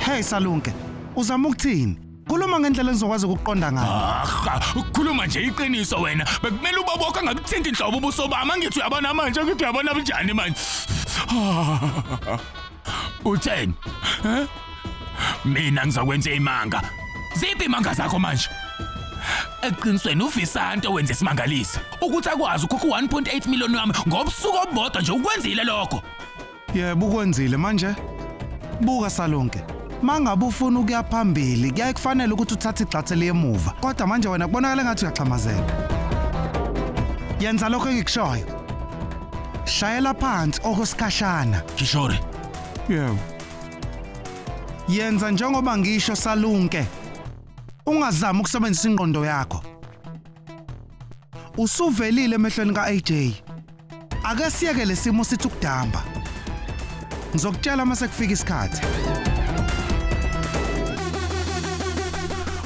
Hey Salunke, uzama ukuthini? Khuluma ngendlela engizokwazi ukuqonda ngayo. Ukhuluma nje iqiniso wena. Bekumele ubabokho angakuthinta inhlobo ubuso bami angithi uyabona manje ngithi uyabona bunjani manje. Utheni? Mina ngizokwenza imanga. Ziphi imanga zakho manje? Eqinisweni uVisanto wenza isimangalisi ukuthi akwazi ukhokha 1.8 million wami ngobusuku obodwa nje ukwenzile lokho. Yebo ukwenzile manje. Buka Salunke. Mangabe ufuna ukuya phambili, kuyaye kufanele ukuthi uthathe igxathe lemuva. Kodwa manje wena kubonakala ngathi uyaxhamazela. Yenza lokho engikushoyo. Shayela phansi okusikhashana. Kishore. Yebo. Yenza njengoba ngisho Salunke. Ungazama ukusebenzisa ingqondo yakho. Usuvelile emehlweni kaAJ. Ake siyeke lesimo sithi ukudamba. Ngizokutshela mase kufika isikhathi.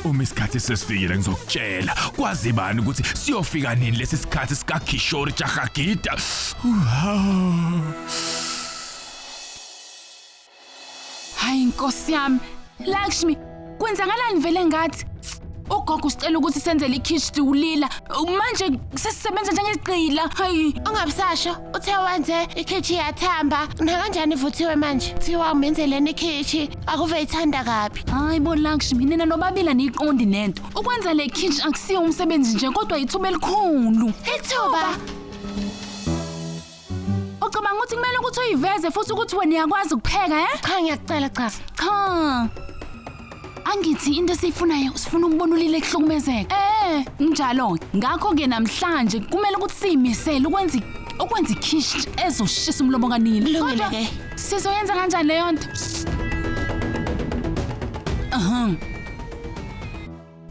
Uma isikhathi sesifikile ngizokutshela kwazi bani ukuthi siyofika nini lesi sikhathi sika Kishore Jagagida. Hayi Nkosi yami, Lakshmi, kwenzakalani vele ngathi ugogo usicela ukuthi senzele ikhishi ulila. Manje sesisebenza njengeqila. Hayi, ungabusasho uthe wenze ikhishi yathamba. Nakanjani ivuthiwe manje? Thiwa umenzeleni ikhishi, akuve ithanda kabi. hayi bo Lakshmi, nina nobabila niqondi nento. Ukwenza le khishi akusiyo umsebenzi nje kodwa ithuba elikhulu. Ithuba Ucabanga ukuthi kumele ukuthi uyiveze futhi ukuthi wena uyakwazi ukupheka, cha ngiyacela cha. Cha. Angithi into esiyifunayo sifuna ukubona ulile kuhlukumezeka. Njalo ngakho ke namhlanje kumele ukuthi siyimisele ukwenza ikhishi ezoshisa umlomo kanini. Kulungile ke. Sizoyenza kanjani leyo nto?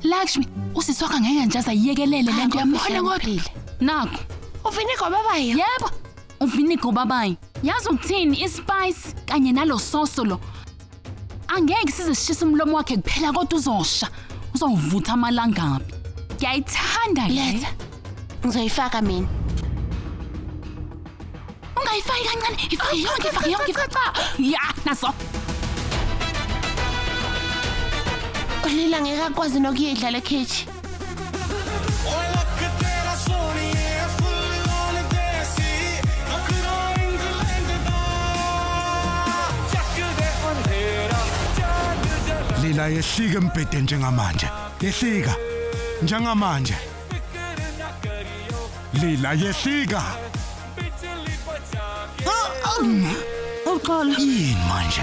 Lakshmi, usisokha ngeke nje azayiyekelele lento yamona ngophile. Nakho. Uvinigo babayo. Yebo. Uvinigo babayo. Yazi ukuthini ispice kanye nalo soso lo. Angeke sizeshisa umlomo wakhe kuphela kodwa uzosha. Uzovutha amalangabi. Ngiyayithanda le. Letha. Ngizoyifaka mina. Ungayifaki kancane. Ifake yonke. Ya, naso. Ulila ngeke akwazi nokuyidla le khishi. Lila yehlika embhedeni njengamanje. Yehlika njengamanje. Lila yehlika. Uxolo. Yini manje?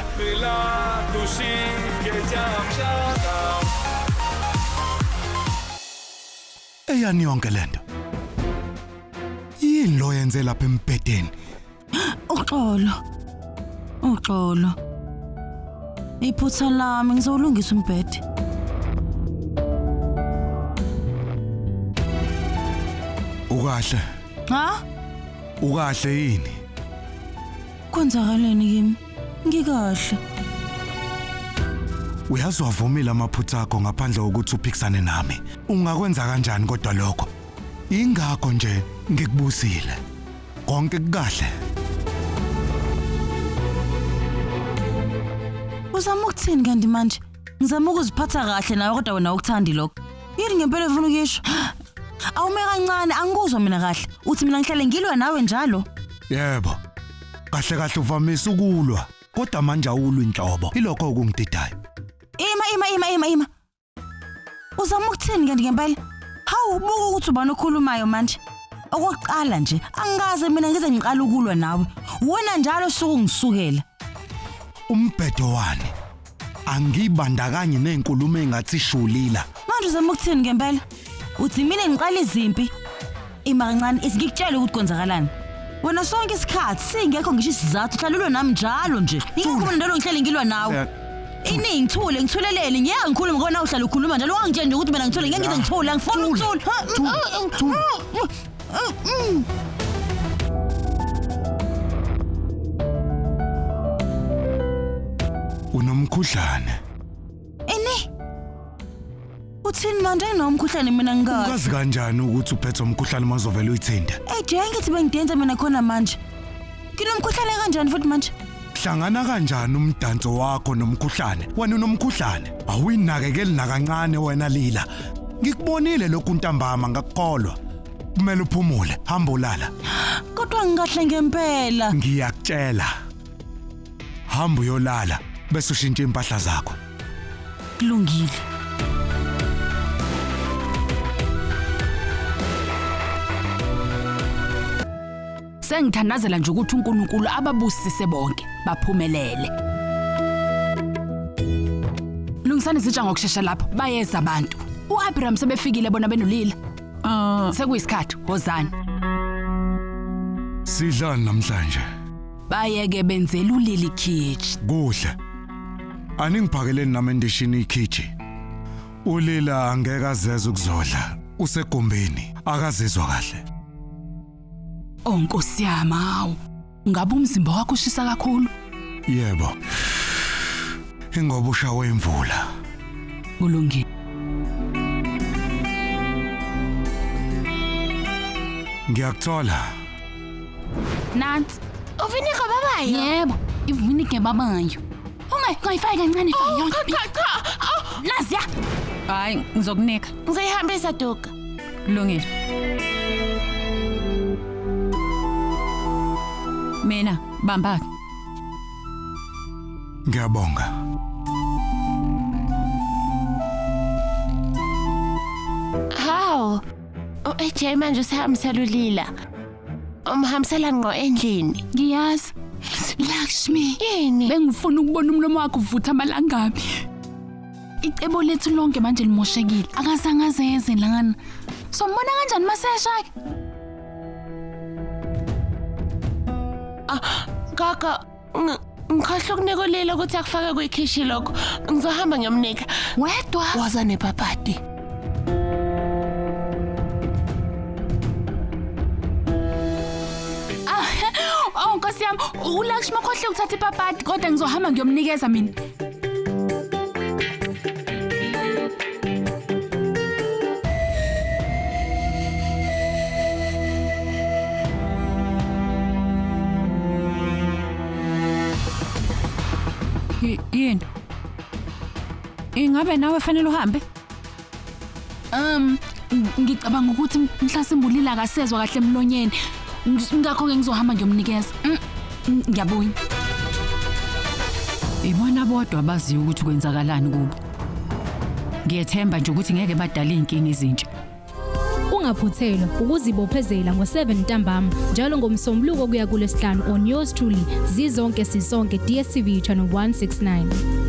Eyani yonke lento. Yini lo yenze lapha embhedeni? Uxolo. Iphutha lami ngizolungisa umbhede. Ukahle. Ha? Ukahle yini? Kwenzakaleni kimi? Ngikahle. Uyazwavumile amaphutha akho ngaphandle kokuthi uphikisane nami. Ungakwenza kanjani kodwa lokho? Ingakho nje ngikubusile. Konke kukahle. Uzama ukuthini kanti manje? Ngizama ukuziphatha kahle nawe kodwa wena ukuthandi lokho. Yini ngempela ufuna ukisho? Awume kancane angikuzwa mina kahle. Uthi mina ngihlale ngilwa nawe njalo? Yebo. Kahle uvamise ukulwa, kodwa manje awulwi inhlobo. Ilokho okungididayo. Ima. Uzama ukuthini kanti ngempela? Hawu buka ukuthi ubani okhulumayo manje. Okokuqala nje, angikaze mina ngize ngiqala ukulwa nawe. Wena njalo suku ngisukela. Umbhedo wani? Angibandakanye nezinkulumo engathi shulila. Manje uzama ukuthini ngempela? Uthi mina ngiqala izimpi. Ima kancane isingikutshela ukuthi kwenzakalani. Wena sonke isikhathi singekho ngisho isizathu hlalulwa nami njalo nje. Ingakho mina ndalo ngihlele ngilwa nawe. Ini ngithulelele ngeke ngikhulume ngoba nawe uhlala ukhuluma njalo wangitshela nje ukuthi mina ngithule ngeke ngize ngithule angifuni ukuthula. Unomkhuhlane. Uthini manje nomkhuhlane mina ngikazi? Ukazi kanjani ukuthi uphethe umkhuhlane mazovela uyithinta? Ngithi bengidenza mina khona manje. Nginomkhuhlane kanjani futhi manje? Uhlangana kanjani umdanso wakho nomkhuhlane? Wena unomkhuhlane. Awuyinakekeli nakancane wena Lila. Ngikubonile lokhu ntambama ngakukholwa. Kumele uphumule, hamba ulala. Kodwa ngikahle ngempela. Ngiyakutshela. Hamba uyolala bese ushintsha impahla zakho. Kulungile. Sengithandazela nje ukuthi uNkulunkulu ababusise bonke baphumelele. Lungisani izitsha ngokusheshsha lapho bayeza abantu. uAbraham sebefikile bona benolila. Sekuyisikhathi hozani. Sidlani namhlanje? Bayeke benzela ulili kitchen. Kuhle. Aningiphakeleni nami endishini ikhichi. Ulila angeke azeze ukuzodla. Usegombeni akazizwa kahle. Nkosi yami hawu. Ngabe umzimba wakho ushisa kakhulu? Yebo. Ingoba ushawe imvula. Kulungile. Ngiyakuthola. Nansi. Uvinika babayo? Yebo, ivinike babayo. Ungayifaki kancane faka yonke. Cha. Naziya. Hayi, ngizokunika. Ngizihambisa Duka. Kulungile. Mina, bamba. Ngiyabonga. Hawu. AJ manje usihambisela ulila. Umhambisela ngqo endlini. Ngiyazi. Lakshmi. Yini? Bengifuna ukubona umlomo wakho uvutha amalangabi. Icebo lethu lonke manje limoshekile. Akazange azeze lana. Sombona kanjani maseshake? Kaka, ngikhohle ukunika ulila ukuthi akufake kwikhishi lokho. Ngizohamba ngiyomnika. Wedwa. Waza nepapati. Nkosi yami, uLakshmi khohle ukuthatha ipapati kodwa ngizohamba ngiyomnikeza mina. Yini? Ingabe nawe fanele uhambe? Ngicabanga ukuthi mhlasimbe ulila akasezwa kahle emlonyeni. Ngakho ke ngizohamba ngiyomnikeza. Ngiyabuya. Ibona bodwa baziyo ukuthi kwenzakalani kubo. Ngiyethemba nje ukuthi ngeke badala inkinga ezintsha. Ungaphuthelwa ukuzibophezela ngo7 ntambama njalo ngomsombuluko kuya kuLesihlanu on yours truly zizonke sisonke DStv channel 169.